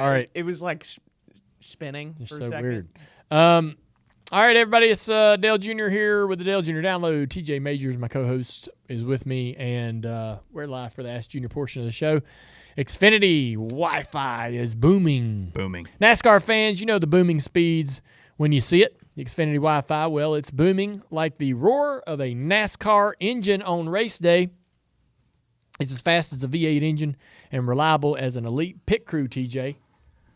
All right. It was like spinning It's for so a second. weird. All right, everybody. It's Dale Jr. here with the Dale Jr. Download. TJ Majors, my co-host, is with me, and we're live for the Ask Junior portion of the show. Xfinity Wi-Fi is booming. Booming. NASCAR fans, you know the booming speeds when you see it. The Xfinity Wi-Fi, well, it's booming like the roar of a NASCAR engine on race day. It's as fast as a V8 engine and reliable as an elite pit crew, TJ.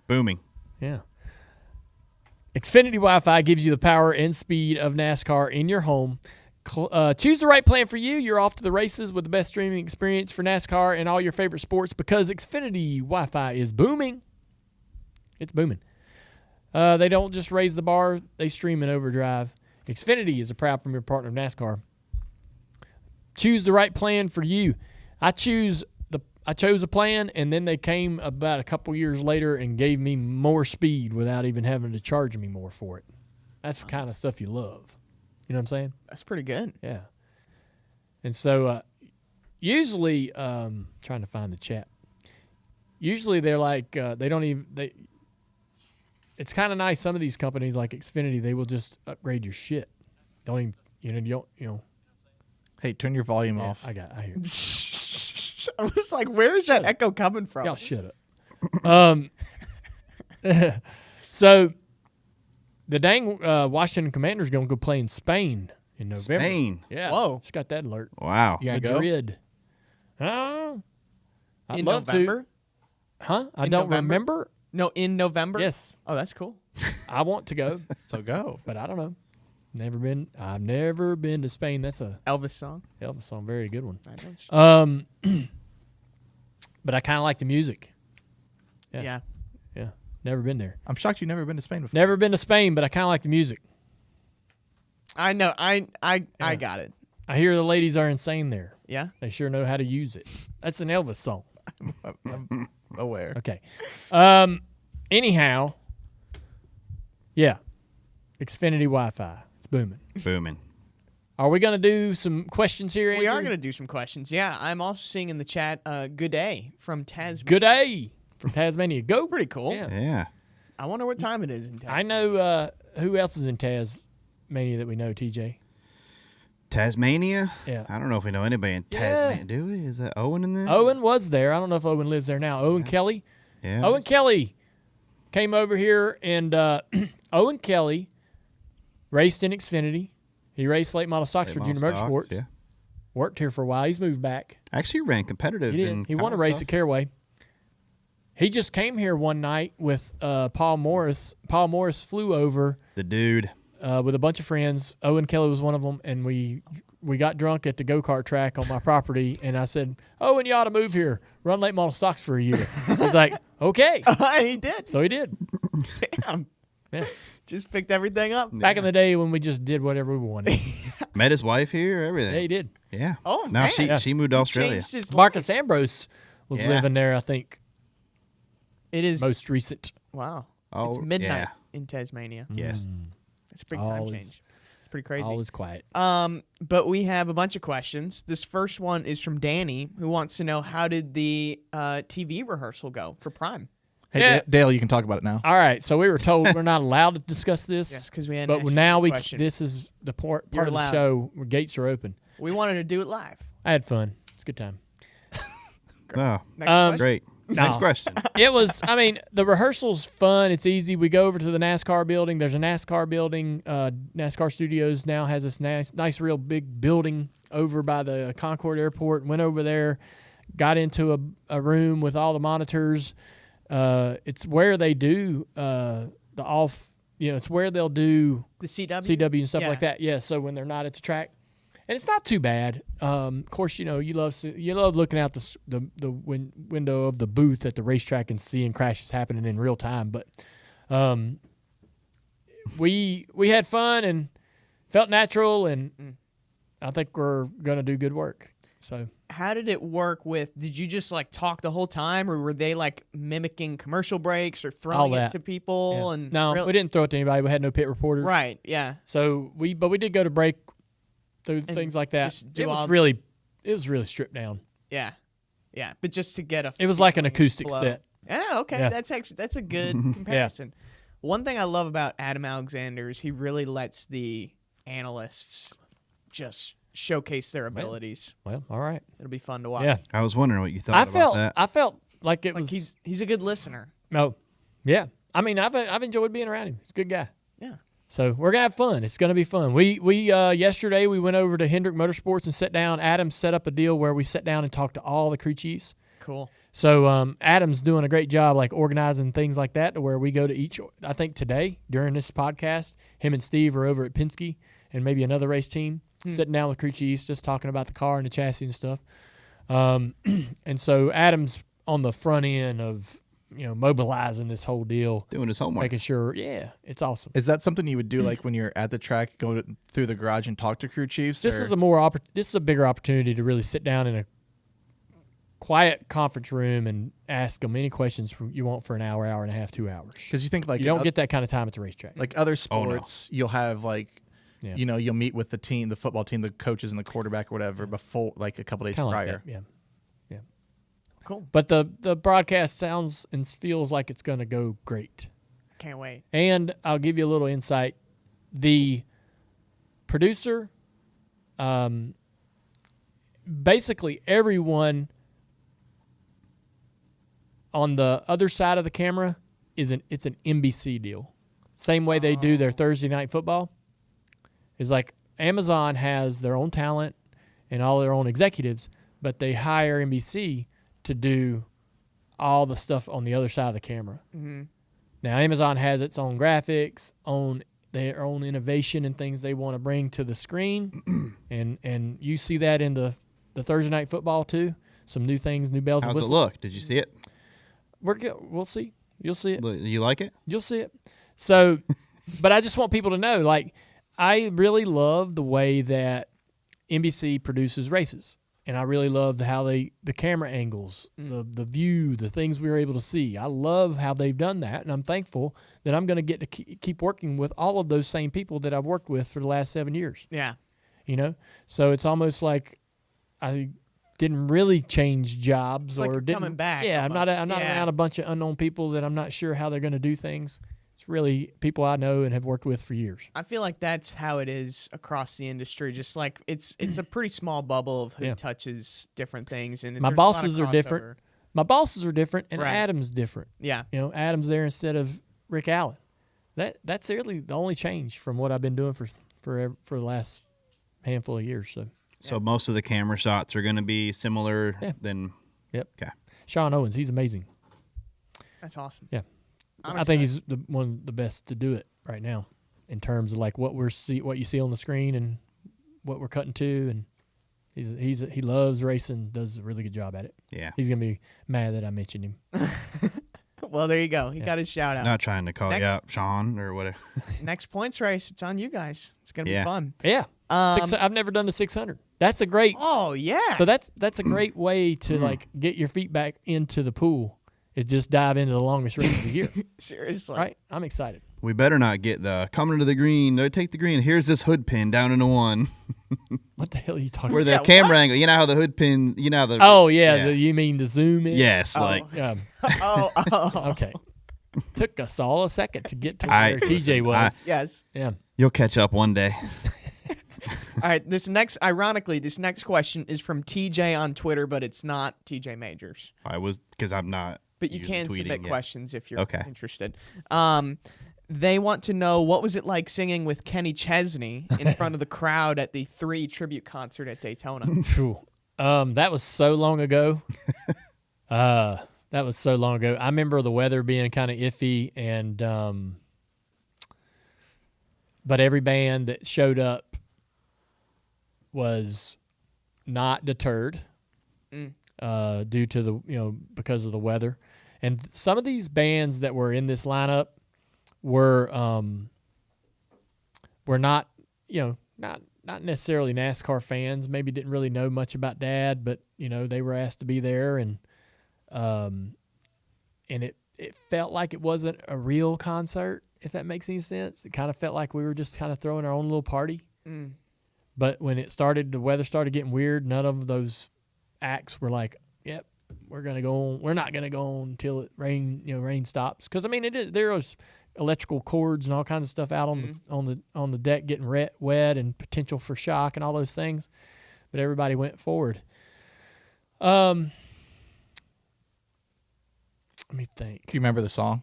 Booming. Yeah. Xfinity Wi-Fi gives you the power and speed of NASCAR in your home. Choose the right plan for you. You're off to the races with the best streaming experience for NASCAR and all your favorite sports because Xfinity Wi-Fi is booming. It's booming. They don't just raise the bar. They stream in overdrive. Xfinity is a proud premier partner of NASCAR. Choose the right plan for you. I chose a plan, and then they came about a couple years later and gave me more speed without even having to charge me more for it. That's the kind of stuff you love. You know what I'm saying? That's pretty good. Yeah. And so usually, trying to find the chat. Usually they're like, they don't even, it's kind of nice. Some of these companies like Xfinity, they will just upgrade your shit. Don't even, you know. Hey, turn your volume off. I hear. I was like, where is that echo coming from? Y'all shut up. So the dang Washington Commanders going to go play in Spain in November. Spain. Yeah. Whoa. Just got that alert. Wow. You gonna go? Madrid. Oh. I'd In love November? to. Huh? I In don't November? remember. No, in November? Yes. Oh, that's cool. I want to go, So go. but I don't know. I've never been to Spain. That's a Elvis song. Elvis song. Very good one. I know. But I kind of like the music. Yeah. Yeah. Never been there. I'm shocked you've never been to Spain before. Never been to Spain, but I kind of like the music. I know. I got it. I hear the ladies are insane there. Yeah. They sure know how to use it. That's an Elvis song. I'm aware. Okay. Anyhow, yeah. Xfinity Wi-Fi. It's booming. Booming. Are we going to do some questions here, Andrew? We are going to do some questions. Yeah. I'm also seeing in the chat, good day from Tasmania. Good day from Tasmania. Go. Pretty cool. Yeah. Yeah. I wonder what time it is in Tasmania. I know who else is in Tasmania that we know, TJ. Tasmania? Yeah. I don't know if we know anybody in Tasmania, do we? Is that Owen in there? Owen was there. I don't know if Owen lives there now. Owen Kelly. Yeah. Owen Kelly came over here, and Owen Kelly raced in Xfinity. He raced late model stocks for Junior Motorsports. Yeah. Worked here for a while. He's moved back. Actually ran competitive. He did. He won a race at Caraway. He just came here one night with Paul Morris. Paul Morris flew over The dude. with a bunch of friends. Owen Kelly was one of them, and we got drunk at the go-kart track on my property, and I said, Owen, you ought to move here. Run late model stocks for a year. He's like, okay. He did. So he did. Damn. Yeah. Just picked everything up. Back in the day when we just did whatever we wanted. Met his wife here, everything. Yeah, he did. Yeah. Oh, now man. she moved to Australia. Changed his Marcus life. Ambrose was Yeah. living there, I think, It is. most recent. Wow. Oh, It's midnight yeah. in Tasmania. Yes. It's a big time Always- change. It's pretty crazy. All is quiet. But we have a bunch of questions. This first one is from Danny, who wants to know how did the TV rehearsal go for Prime? Hey, Yeah. Dale, you can talk about it now. All right, so we were told we're not allowed to discuss this. Yes, because we had. But an now extra question. this is the part You're of the allowed. show where gates are open. We wanted to do it live. I had fun. It's a good time. Oh, Next question. great. Next question. It was, I mean, the rehearsal's fun. It's easy. We go over to the NASCAR building. There's a NASCAR building. NASCAR Studios now has this nice, real big building over by the Concord Airport. Went over there, got into a room with all the monitors. It's where they do it's where they'll do The CW. CW and stuff Yeah. like that. Yeah, so when they're not at the track. And it's not too bad. Of course, you love looking out the window of the booth at the racetrack and seeing crashes happening in real time. But we had fun and felt natural, and I think we're gonna do good work. So How did it work with? Did you just like talk the whole time, or were they like mimicking commercial breaks or All throwing it that. to people? yeah. And no, we didn't throw it to anybody. We had no pit reporters. Right. Yeah. So we did go to break through And things like that. just do It was all- really stripped down. Yeah. Yeah. But just to get a. It was like an feeling acoustic flow. set. Yeah, okay. Yeah. That's a good comparison. One thing I love about Adam Alexander is he really lets the analysts just showcase their abilities. Well, all right. It'll be fun to watch. Yeah. I was wondering what you thought about that. I felt like it Like was. he's a good listener. No, yeah. I mean, I've enjoyed being around him. He's a good guy. Yeah. So we're gonna have fun. It's gonna be fun. We yesterday we went over to Hendrick Motorsports and sat down. Adam set up a deal where we sat down and talked to all the crew chiefs. Cool. So Adam's doing a great job like organizing things like that to where we go to each. I think today during this podcast, him and Steve are over at Penske and maybe another race team sitting down with crew chiefs just talking about the car and the chassis and stuff. And so Adam's on the front end of mobilizing this whole deal, Doing his homework. making sure. Yeah, it's awesome. Is that something you would do like when you're at the track, go through the garage and talk to crew chiefs? This is this is a bigger opportunity to really sit down in a quiet conference room and ask them any questions you want for an hour, hour and a half, 2 hours. because you think like You don't get that kind of time at the racetrack. like other sports, you'll have like. Yeah. You'll meet with the team, the football team, the coaches, and the quarterback or whatever before, like a couple days Kinda prior. like that, yeah. Cool. But the broadcast sounds and feels like it's going to go great. Can't wait. And I'll give you a little insight. The producer, basically everyone on the other side of the camera it's an NBC deal. Same way they do their Thursday night football. Is like Amazon has their own talent and all their own executives, but they hire NBC to do all the stuff on the other side of the camera. Mm-hmm. Now, Amazon has its own graphics, their own innovation and things they want to bring to the screen, and you see that in the Thursday night football too. Some new things, new bells and How's it whistles. look? Did you see it? We'll see. You'll see it. You like it? You'll see it. So, but I just want people to know, like, I really love the way that NBC produces races. And I really love how the camera angles, the view, the things we were able to see. I love how they've done that, and I'm thankful that I'm going to get to keep working with all of those same people that I've worked with for the last 7 years. Yeah. So it's almost like I didn't really change jobs It's like or you're didn't. coming back Yeah, almost. I'm not around a bunch of unknown people that I'm not sure how they're going to do things. It's really people I know and have worked with for years. I feel like that's how it is across the industry. Just like it's a pretty small bubble of who touches different things, and My there's a lot of bosses are different. crossover. My bosses are different, and Right. Adam's different. Yeah. Adam's there instead of Rick Allen. That's really the only change from what I've been doing for the last handful of years. So most of the camera shots are going to be similar. Yeah. Then. Yep. Okay. Sean Owens, he's amazing. That's awesome. Yeah. I'm I think excited. he's one of the best to do it right now in terms of like what you see on the screen and what we're cutting to, and he loves racing, does a really good job at it. Yeah. He's gonna be mad that I mentioned him. Well, there you go. He got his shout out. Not trying to call Next. you out, Sean, or whatever. Next points race, it's on you guys. It's gonna be fun. Yeah, I've never done the 600. That's a great. Oh yeah. So that's a great way to like get your feet back into the pool. Is just dive into the longest race of the year. Seriously. Right? I'm excited. We better not get the coming to the green. No, take the green. Here's this hood pin down into one. What the hell are you talking Where about? the camera angle. You know how the hood pin. You know how the. Oh yeah, you mean the zoom in? Yes, Oh. like Oh. Okay. Took us all a second to get to where TJ was. Yes. Yeah. you'll catch up one day. All right. This next question is from TJ on Twitter, but it's not TJ Majors. I was because I'm not. But you usually can tweeting, submit yes. questions if you're Okay. interested. They want to know, what was it like singing with Kenny Chesney in front of the crowd at the 3 tribute concert at Daytona? Phew. That was so long ago. I remember the weather being kind of iffy, and but every band that showed up was not deterred due to the because of the weather. And some of these bands that were in this lineup were not not necessarily NASCAR fans. Maybe didn't really know much about Dad, but they were asked to be there, and it felt like it wasn't a real concert, if that makes any sense. It kind of felt like we were just kind of throwing our own little party. But when the weather started getting weird, none of those acts were like, yep, we're gonna go on. We're not gonna go on until it rain stops. Because I mean, there was electrical cords and all kinds of stuff out on the deck getting wet and potential for shock and all those things. But everybody went forward. Let me think. Do you remember the song?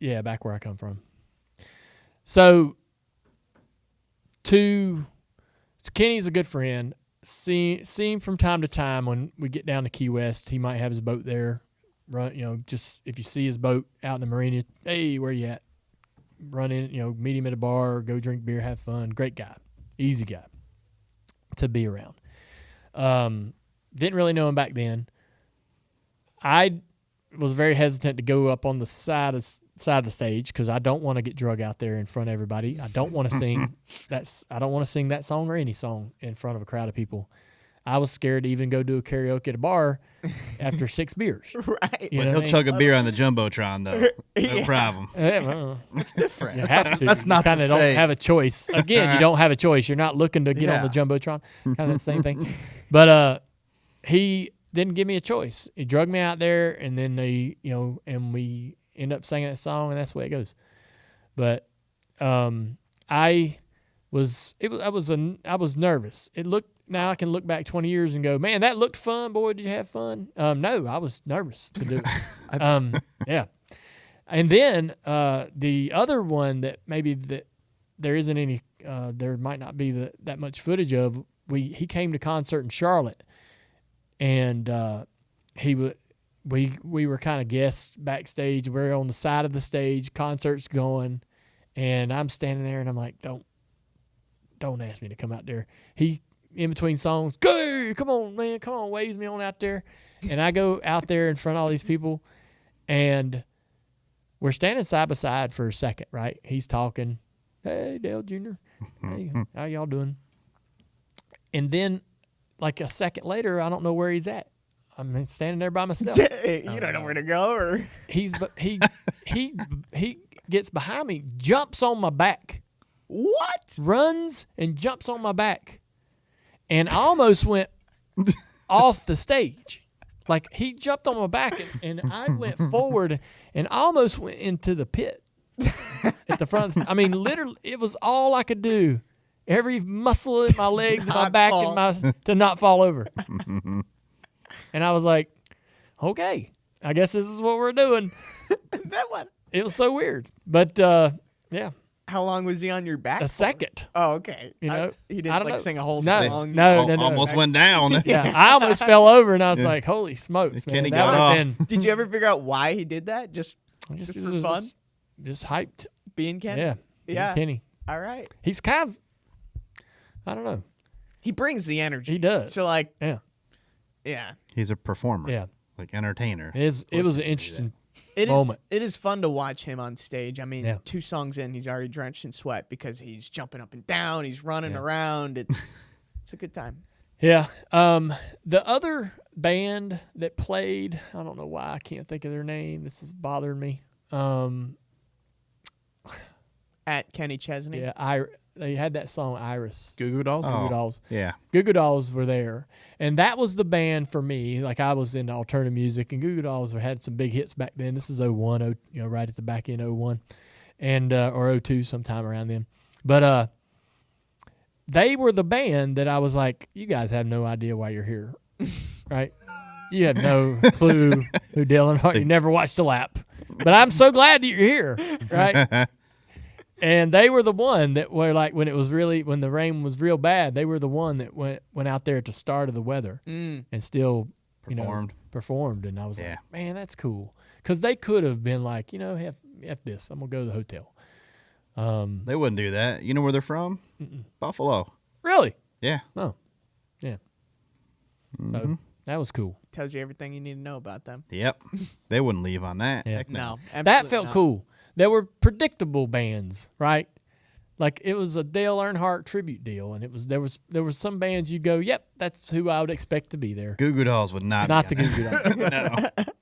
Yeah, back where I come from. So, Kenny's a good friend. See him from time to time when we get down to Key West. He might have his boat there. Run, just if you see his boat out in the marina, hey, where you at? Run in, meet him at a bar, go drink beer, have fun. Great guy, easy guy to be around. Didn't really know him back then. I was very hesitant to go up on the side of the stage because I don't want to get drug out there in front of everybody. I don't want to sing I don't want to sing that song or any song in front of a crowd of people. I was scared to even go do a karaoke at a bar after 6 beers. Right. You But know he'll what I chug a beer on the Jumbotron, though. No Yeah. problem. mean? It's different. You have to. That's not kind the of don't same. have a choice. Again, you don't have a choice. You're not looking to get on the Yeah. Jumbotron. Kind of the same thing. But he didn't give me a choice. He drugged me out there, and then and we end up singing that song, and that's the way it goes. But I was nervous. Now I can look back 20 years and go, man, that looked fun. Boy, did you have fun? No, I was nervous to do it. Yeah. And then the other one that maybe that there isn't any, there might not be that much footage of. He came to concert in Charlotte, and we were kind of guests backstage. We were on the side of the stage, concert's going, and I'm standing there and I'm like, don't ask me to come out there. He in between songs, go, come on, man, come on, waves me on out there. And I go out there in front of all these people, and we're standing side by side for a second, right? He's talking, hey, Dale Jr., hey, how y'all doing? And then, like a second later, I don't know where he's at. I'm standing there by myself. You don't know where to go, or He gets behind me, jumps on my back, what? runs and jumps on my back, and I almost went off the stage. Like, he jumped on my back, and I went forward and almost went into the pit at the front. I mean, literally, it was all I could do. Every muscle in my legs and my Not back fall. and to not fall over. And I was like, okay, I guess this is what we're doing. That one. It was so weird. But, yeah, How long was he on your back? a for? second. Oh, okay. You know, He I didn't don't know. sing a whole No, song. no. Almost went down. Yeah, I almost fell over, and I was like, holy smokes, man. Kenny That got would've off. been- Did you ever figure out why he did that? Just I guess Just it for was fun? just hyped. being Kenny? Yeah. Yeah. Kenny. All right. He's kind of, I don't know. He brings the energy. He does. So, like, Yeah. yeah. He's a performer. Yeah. Like entertainer. It was an interesting It is. moment. It is fun to watch him on stage. I mean, Yeah. 2 songs in, he's already drenched in sweat because he's jumping up and down. He's running Yeah. around. It's a good time. Yeah. The other band that played, I don't know why I can't think of their name. This is bothering me. At Kenny Chesney. Yeah, they had that song Iris. Goo Goo Dolls? Goo Oh. Goo Dolls. Yeah. Goo Goo Dolls were there, and that was the band for me. Like, I was into alternative music, and Goo Goo Dolls had some big hits back then. This is 01, right at the back end 01, and or 02, sometime around then. But they were the band that I was like, you guys have no idea why you're here, right? You have no clue who Dylan Hart. You never watched a lap, but I'm so glad that you're here, right? And they were the one that were like, when the rain was real bad, they were the one that went out there at the start of the weather and still, performed. And I was like, man, that's cool. Because they could have been like, F this, I'm going to go to the hotel. They wouldn't do that. You know where they're from? Buffalo. Really? Yeah. Oh, yeah. Mm-hmm. So that was cool. Tells you everything you need to know about them. Yep. They wouldn't leave on that. Yeah. Heck no. No. That absolutely felt not. cool. There were predictable bands, right? Like, it was a Dale Earnhardt tribute deal, and there was some bands you go, yep, that's who I would expect to be there. Goo Goo Dolls would not. Not be the on Goo Goo Dolls. that.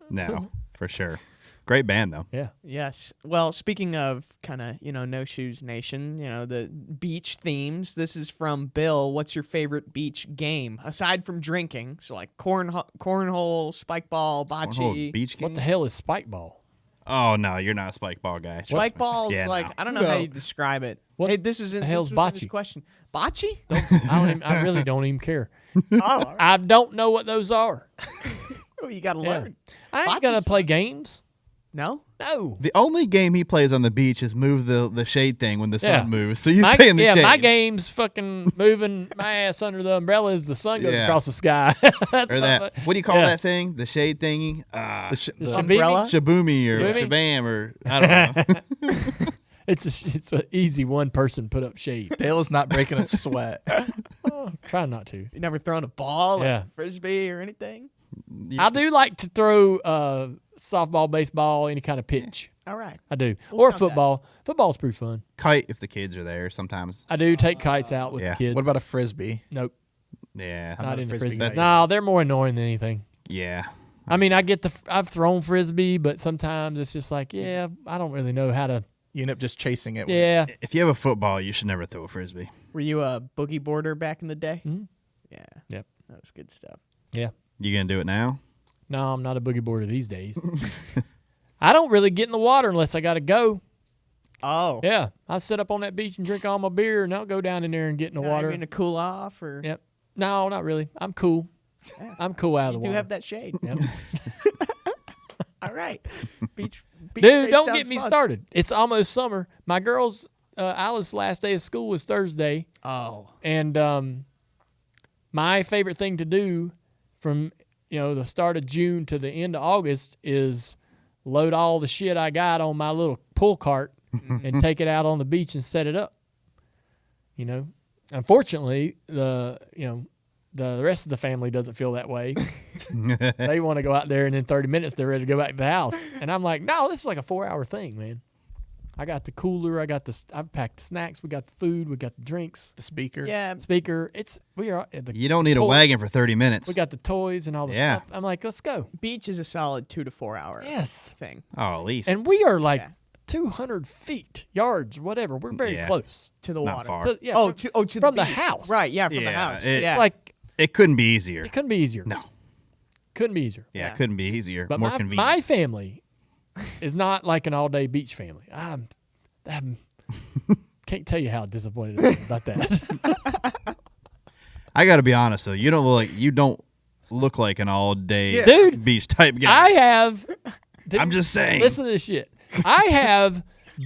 No, for sure. Great band though. Yeah. Yes. Well, speaking of kind of, no shoes nation, the beach themes, this is from Bill. What's your favorite beach game aside from drinking? So like cornhole, spike ball, bocce. Beach game. What the hell is spike ball? Oh no, you're not a spike ball guy. Spike ball's Yeah, like, no. I don't know how you describe it. What Hey, this is the hell's this was in this bocce? question. Bocce? I really don't even care. Oh, I don't know what those are. you got to Yeah. learn. I ain't Bocce's gonna play games. No? No. The only game he plays on the beach is move the shade thing when the sun Yeah. moves. So you My, stay in the shade. my game's fucking moving my ass under the umbrella as the sun goes Yeah. across the sky. That's Or my- that. What do you call Yeah. that thing? The shade thingy? The Umbrella? Shaboomy or Shaboomy? Shabam or I don't know. It's an easy one person put up shade. Dale is not breaking a sweat. Try not to. You never thrown a ball Yeah. or frisbee or anything? I do like to throw softball, baseball, any kind of pitch. All right. I do. We'll Or count that. football. Football's pretty fun. Kite if the kids are there sometimes. I do take kites out with Yeah. the kids. What about a frisbee? Nope, Yeah. I'm not not a into frisbee frisbee. guy. No, they're more annoying than anything. Yeah. I mean, I've thrown frisbee, but sometimes it's just like, yeah, I don't really know how to. You end up just chasing it. Yeah, If you have a football, you should never throw a frisbee. Were you a boogie boarder back in the day? Mhm. Yeah. Yep. That was good stuff. yeah. You gonna do it now? No, I'm not a boogie boarder these days. I don't really get in the water unless I got to go. Oh. Yeah, I sit up on that beach and drink all my beer, and I'll go down in there and get in the water. Going to cool off or Yep. No, not really. I'm cool. Yeah. I'm cool out of you the do water. have that shade. Yep. All right. Beach Dude, day don't sounds get me fun. started. It's almost summer. My girl's Alice's last day of school was Thursday, Oh. and my favorite thing to do from the start of June to the end of August is load all the shit I got on my little pull cart and take it out on the beach and set it up. Unfortunately, the rest of the family doesn't feel that way. They want to go out there, and in 30 minutes they're ready to go back to the house. And I'm like, no, this is like a 4-hour thing, man. I got the cooler, I've packed the snacks, we got the food, we got the drinks, The speaker. Yeah. speaker. We are You don't need a toy- wagon for 30 minutes. We got the toys and all the Yeah. stuff. I'm like, let's go. Beach is a solid 2 to 4 hour Yes. thing Oh, at least. And we are like Yeah. 200 feet, yards, whatever. We're very Yeah. close. to the It's not water. far. So, yeah, Oh, from, to from the the beach. house. Right, yeah, from the Yeah, house. it's Yeah. It's like, It couldn't be easier. it couldn't be easier. No. Couldn't be easier. Yeah, Yeah. it couldn't be easier. But More my convenient. family is not like an all-day beach family. I'm can't tell you how disappointed I am about that. I got to be honest though. You don't look like an all day Dude, beach type guy. I have. I'm just saying. Listen to this shit. I have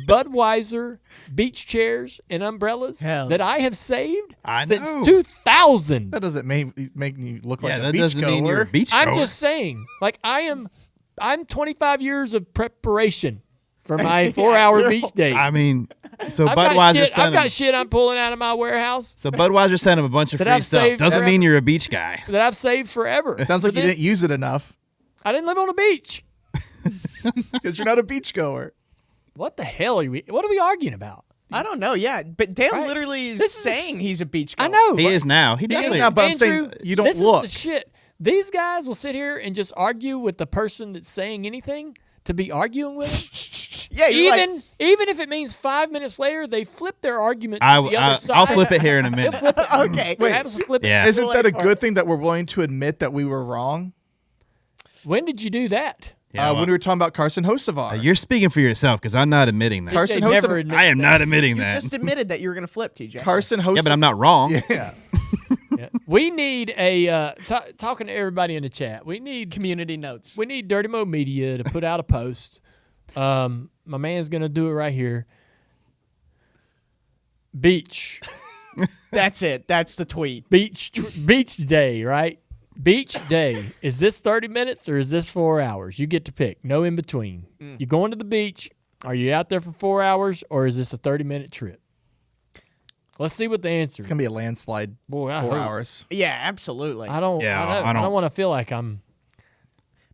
Budweiser beach chairs and umbrellas Hell. that I have saved I since know. 2000. That doesn't make you look like yeah, a that beach doesn't mean you're a goer. beach I'm goer. just saying. Like I'm 25 years of preparation for my 4-hour beach day. I mean, so I've got Budweiser shit- sent I've him. got shit I'm pulling out of my warehouse So Budweiser sent him a bunch of That free I've stuff. saved Doesn't forever. mean you're a beach guy. that I've saved forever. Sounds like For you this- didn't use it enough I didn't live on a beach. because you're not a beach goer. What the hell are we? What are we arguing about? I don't know. Yeah, but Dale Right. literally is This is saying he's a beach goer. I know. He but- is now. He He is definitely. now, but I'm Andrew, saying you don't this look. Is the shit. These guys will sit here and just argue with the person that's saying anything to be arguing with them. Yeah, you're like, Even if it means 5 minutes later they flip their argument to I, the other side. I'll flip it here in a minute. Flip it. okay. Wait, have us flip it. Yeah. Isn't that a Like, good thing that we're willing to admit that we were wrong? When did you do that? Yeah, When we were talking about Carson Hocevar. you're speaking for yourself because I'm not admitting that. Carson They never Hocevar- admit I am that. not admitting You that. just admitted that you were going to flip, TJ. Carson Hocevar. Yeah, but I'm not wrong. Yeah. Yeah. We need a talking to everybody in the chat. We need Community notes. Dirty Mo Media to put out a post. My man's gonna do it right here. Beach That's it. That's the tweet. beach day, right? Beach day. Is this 30 minutes or is this 4 hours? You get to pick. No in between. You're going to the beach. Are you out there for 4 hours or is this a 30-minute trip? Let's see what the answer It's is. going to be a landslide Boy, I 4 hope. hours. Yeah, absolutely. I don't. Yeah, I I don't don't- want to feel like I'm.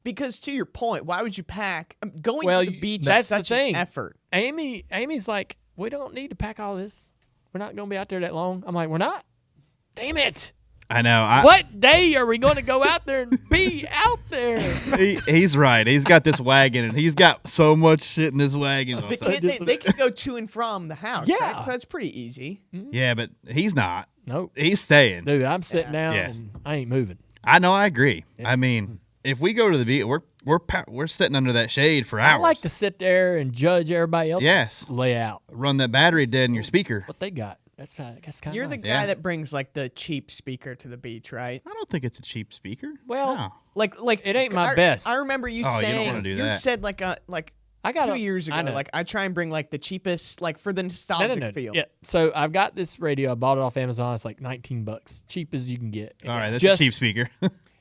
Because to your point, why would you pack? Going Well, to the beach that's is the such thing. an effort. Amy's like, we don't need to pack all this. We're not going to be out there that long. I'm like, we're not. Damn it. I know. What day are we going to go out there and be out there? He's right. He's got this wagon, and he's got so much shit in this wagon. They can go to and from the house. Yeah. Right? So that's pretty easy. Yeah, but he's not. Nope. He's staying. Dude, I'm sitting down Yes. and I ain't moving. I know. I agree. Yeah. I mean, if we go to the beach, we're sitting under that shade for hours. I like to sit there and judge everybody else's Yes. layout. Run that battery dead in your speaker. What they got. That's kind of You're nice. the guy Yeah. that brings like the cheap speaker to the beach, right? I don't think it's a cheap speaker. Well, No. Like It ain't my I, best. I remember you Oh, you don't saying wanna do you that. said like I got 2 years I ago. know. Like I try and bring like the cheapest, like for the No, nostalgic feel. Yeah. So I've got this radio. I bought it off Amazon. It's like $19, cheap as you can get. All right, that's just, a cheap speaker.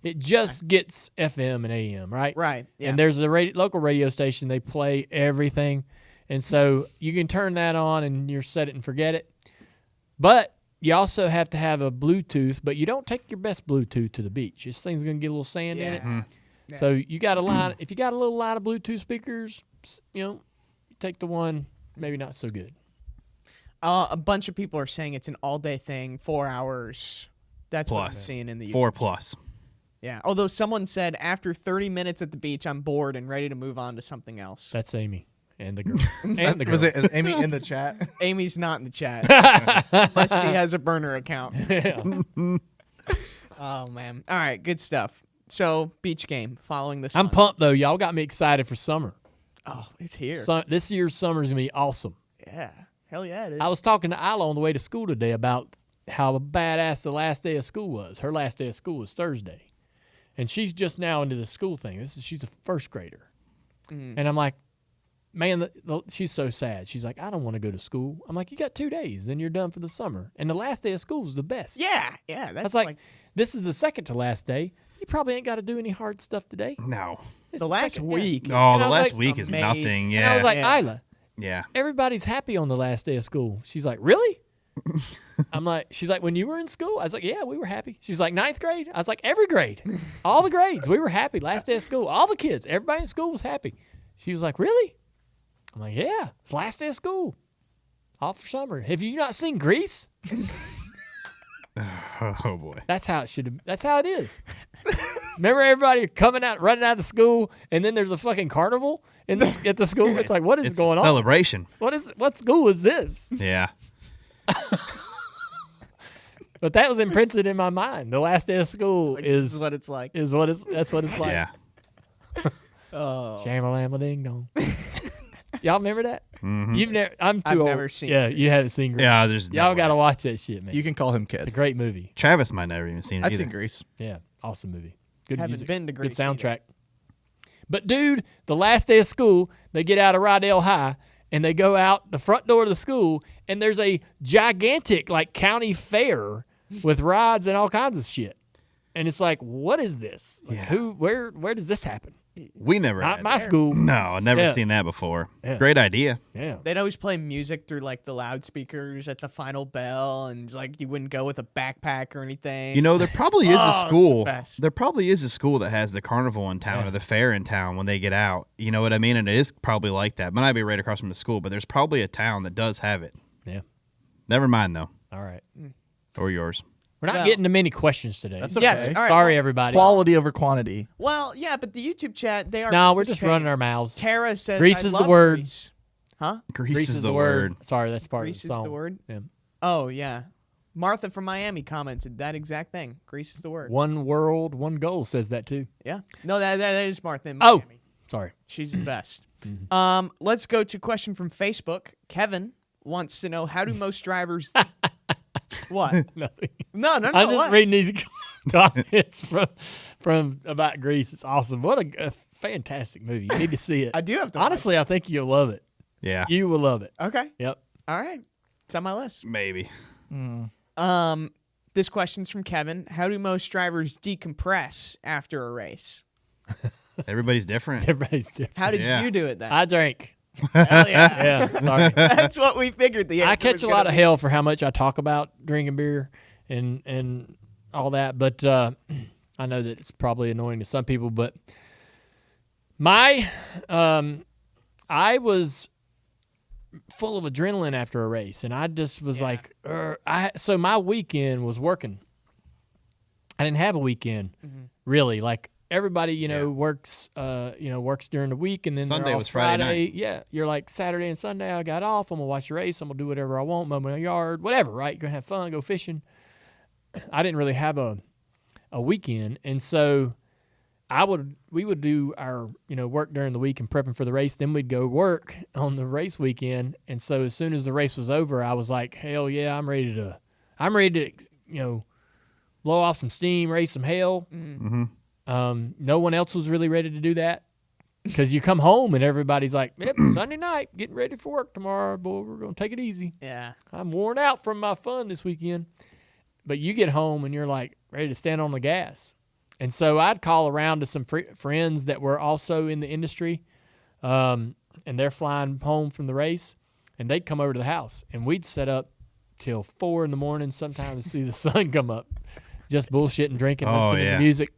It just gets FM and AM, right? Right. Yeah. And there's a local radio station. They play everything, and so you can turn that on and you set it and forget it. But you also have to have a Bluetooth. But you don't take your best Bluetooth to the beach. This thing's gonna get a little sand in it. Yeah. So you got a line. If you got a little line of Bluetooth speakers, you take the one maybe not so good. A bunch of people are saying it's an all-day thing, 4 hours. That's what I'm Plus. seeing in the 4+. Yeah. Although someone said after 30 minutes at the beach, I'm bored and ready to move on to something else. That's Amy and the girl. And the girl. Is Amy in the chat? Amy's not in the chat unless she has a burner account. Yeah. Oh man. All right. Good stuff. So beach game following the sun. I'm pumped though. Y'all got me excited for summer. Oh, it's here. This year's summer is gonna be awesome. Yeah. Hell yeah, it is. I was talking to Isla on the way to school today about how badass the last day of school was. Her last day of school was Thursday, and she's just now into the school thing. She's a first grader, and I'm like, man, she's so sad. She's like, I don't want to go to school. I'm like, you got 2 days, then you're done for the summer, and the last day of school is the best. Yeah. Yeah. I That's was like, this is the second to last day. You probably ain't got to do any hard stuff today. No. This the is last second, yeah. week. Oh, And the I was last like, week is amazing. nothing. And I was Yeah. like, Yeah. Isla, Yeah. everybody's happy on the last day of school. She's like, really? She's like, when you were in school? I was like, yeah, we were happy. She's like, 9th grade? I was like, every grade. All the grades. We were happy. Last day of school. All the kids. Everybody in school was happy. She was like, really? I'm like, yeah, it's last day of school. Off for summer. Have you not seen Grease? Oh boy. That's how it should have. That's how it is. Remember everybody coming out, running out of school, and then there's a fucking carnival at the school? It's like, what is It's going a on? celebration. What school is this? Yeah. But that was imprinted in my mind. The last day of school Like, this is is what it's like. that's what it's like. Yeah. Oh. Shamalama ding dong. Y'all remember that? Mm-hmm. You've never. I'm too I've old. never seen Yeah, it. you haven't seen Grease. Yeah. There's no Y'all way. got to watch that shit, man. You can call him It's a kid. great movie. Travis might never even seen it I've either. seen Grease. Yeah, awesome movie. Good Haven't music. been to Good Grease either. soundtrack. But dude, the last day of school, they get out of Rydell High and they go out the front door of the school, and there's a gigantic like county fair with rides and all kinds of shit. And it's like, what is this? Like, Yeah. where does this happen? We never Not had my that. school. No, never Yeah. seen that before. Yeah. Great idea. Yeah. They'd always play music through like the loudspeakers at the final bell, and it's like you wouldn't go with a backpack or anything. You know, there probably is Oh, a it's the school. best. There probably is a school that has the carnival in town Yeah. or the fair in town when they get out. You know what I mean? And it is probably like that. Might not be right across from the school, but there's probably a town that does have it. Yeah. Never mind though, All right. or yours. We're not Well- getting to many questions today. That's Yes. okay. All right. Sorry, everybody. Quality over quantity. Well, yeah, but the YouTube chat, they are. No, we're just participating. running our mouths. Tara says, Grease I is the love word. Grease. Huh? Grease is the word. Sorry, that's part Grease of is the song. the word? Yeah. Oh, yeah. Martha from Miami commented that exact thing. Grease is the word. One world, one goal says that too. Yeah. No, that is Martha in Oh. Miami. Sorry. She's the best. Mm-hmm. Let's go to a question from Facebook. Kevin wants to know, how do most drivers... What? Nothing. No. I'm just what? reading these comments from about Grease. It's awesome. What a fantastic movie. You need to see it. I do have to watch Honestly, I think you'll love it. Yeah, You will love it. it. Okay. Yep. All right. It's on my list. maybe. This question's from Kevin. How do most drivers decompress after a race? Everybody's different. Everybody's different. How did Yeah. you do it then? I drank. Hell yeah. Yeah. Sorry. That's what we figured the answer I catch was a gonna lot of be. hell for how much I talk about drinking beer and all that, but I know that it's probably annoying to some people. But I was full of adrenaline after a race, and I just was like, so my weekend was working, I didn't have a weekend really. Like everybody, works during the week, and then Sunday they're off was Friday night. Yeah, you're like Saturday and Sunday. I got off. I'm gonna watch the race. I'm gonna do whatever I want, mow my yard, whatever. Right? You're gonna have fun, go fishing. I didn't really have a weekend, and so we would do our work during the week and prepping for the race. Then we'd go work on the race weekend, and so as soon as the race was over, I was like, hell yeah, I'm ready to blow off some steam, raise some hell. No one else was really ready to do that because you come home and everybody's like, yep, Sunday night, getting ready for work tomorrow. Boy, we're going to take it easy. Yeah. I'm worn out from my fun this weekend. But you get home and you're like ready to stand on the gas. And so I'd call around to some friends that were also in the industry, and they're flying home from the race, and they'd come over to the house, and we'd set up till 4 a.m, sometimes see the sun come up, just bullshitting, drinking, listening to music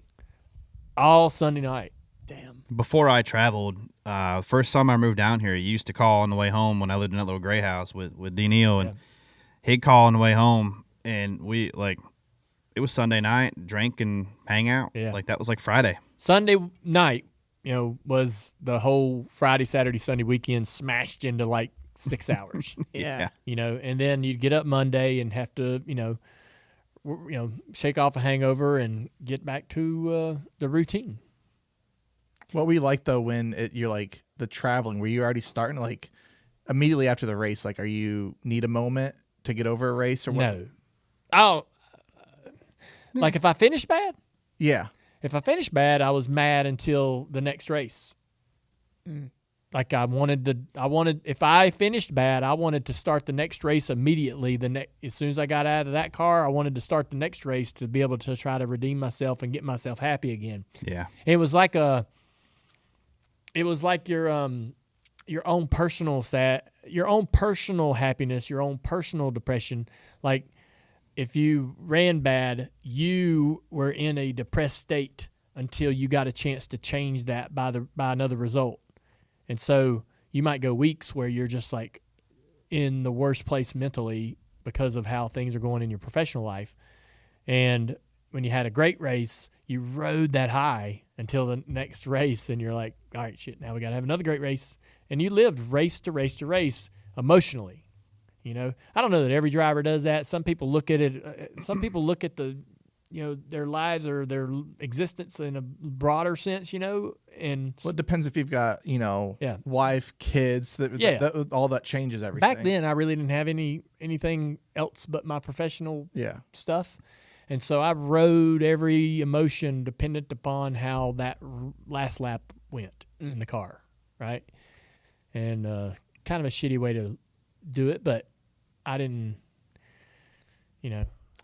all Sunday night. Damn. Before I traveled, first time I moved down here, he used to call on the way home when I lived in that little gray house with D. Neal, and he'd call on the way home, and we it was Sunday night, drink and hang out. Yeah. Like that was like Friday. Sunday night, was the whole Friday, Saturday, Sunday weekend smashed into like 6 hours. Yeah. And then you'd get up Monday and have to, shake off a hangover and get back to the routine. What we like though when you're like the traveling, were you already starting like immediately after the race? Like, are you need a moment to get over a race or what? No. Oh, like if I finished bad? Yeah. If I finished bad, I was mad until the next race. Like if I finished bad, I wanted to start the next race immediately. As soon as I got out of that car, I wanted to start the next race to be able to try to redeem myself and get myself happy again. Yeah. It was like your own personal happiness, your own personal depression. Like if you ran bad, you were in a depressed state until you got a chance to change that by another result. And so you might go weeks where you're just like in the worst place mentally because of how things are going in your professional life. And when you had a great race, you rode that high until the next race, and you're like, all right, shit, now we got to have another great race. And you lived race to race to race emotionally. I don't know that every driver does that. Some people look at it. Some people look at their lives or their existence in a broader sense, and Well, it depends if you've got, wife, kids, all that changes everything. Back then I really didn't have anything else but my professional stuff. And so I rode every emotion dependent upon how that last lap went in the car. Right. And, kind of a shitty way to do it, but I didn't,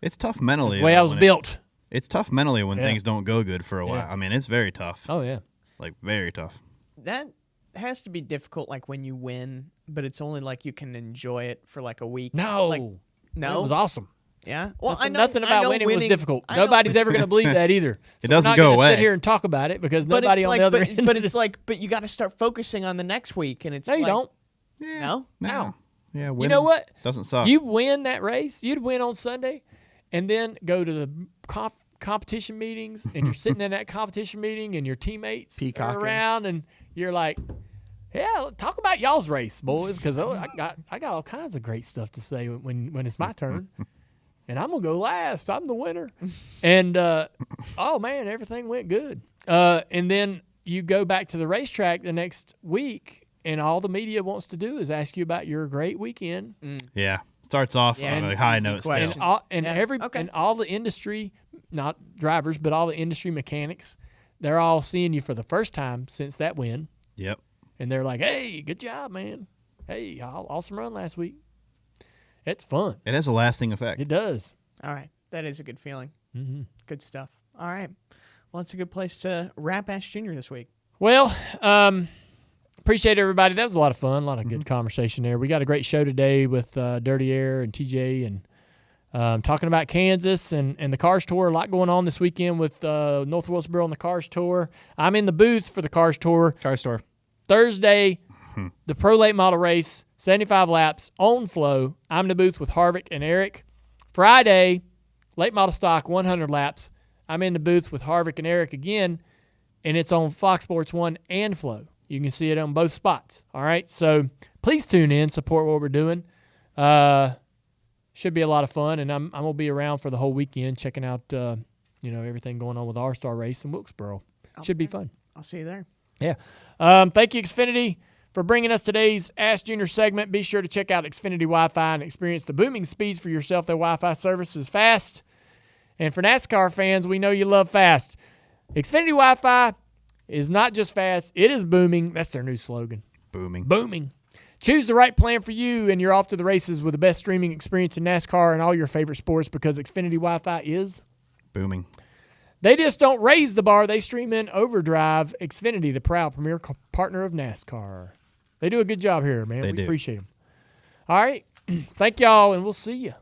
It's tough mentally. The way I was built. It's tough mentally when things don't go good for a while. I mean, it's very tough. Oh, yeah. Like, very tough. That has to be difficult, like when you win, but it's only like you can enjoy it for like a week. No. No? It was awesome. Yeah? Well, Nothing about winning was difficult. Nobody's ever going to believe that either. It doesn't go away. We're not going to sit here and talk about it because nobody on the other end. But it's like, but you got to start focusing on the next week, and it's no, you don't. Yeah. No. Yeah, you know what? Doesn't suck. You win that race, you'd win on Sunday, and then go to the competition meetings, and you're sitting in that competition meeting, and your teammates are around, and you're like, yeah, talk about y'all's race, boys, because I got all kinds of great stuff to say when it's my turn. And I'm going to go last. I'm the winner. And, oh, man, everything went good. And then you go back to the racetrack the next week, and all the media wants to do is ask you about your great weekend. Yeah. Starts off on a high note still. And all the industry, not drivers, but all the industry mechanics, they're all seeing you for the first time since that win. Yep. And they're like, hey, good job, man. Hey, awesome run last week. It's fun. It has a lasting effect. It does. All right. That is a good feeling. Mm-hmm. Good stuff. All right. Well, that's a good place to wrap Ash Junior this week. Well, appreciate everybody. That was a lot of fun. A lot of good conversation there. We got a great show today with Dirty Air and TJ and talking about Kansas and the Cars Tour. A lot going on this weekend with North Wilkesboro on the Cars Tour. I'm in the booth for the Cars Tour. Cars Tour. Thursday, the Pro Late Model Race, 75 laps on flow. I'm in the booth with Harvick and Eric. Friday, Late Model Stock, 100 laps. I'm in the booth with Harvick and Eric again, and it's on Fox Sports 1 and Flow. You can see it on both spots. All right, so please tune in, support what we're doing. Should be a lot of fun, and I'm going to be around for the whole weekend checking out everything going on with R-Star Race in Wilkesboro. Should be fun. I'll see you there. Yeah. Thank you, Xfinity, for bringing us today's Ask Junior segment. Be sure to check out Xfinity Wi-Fi and experience the booming speeds for yourself. Their Wi-Fi service is fast. And for NASCAR fans, we know you love fast. Xfinity Wi-Fi is not just fast, it is booming. That's their new slogan. Booming. Booming. Choose the right plan for you, and you're off to the races with the best streaming experience in NASCAR and all your favorite sports, because Xfinity Wi-Fi is booming. They just don't raise the bar. They stream in overdrive. Xfinity, the proud premier partner of NASCAR. They do a good job here, man. We appreciate them. All right. Thank y'all, and we'll see you.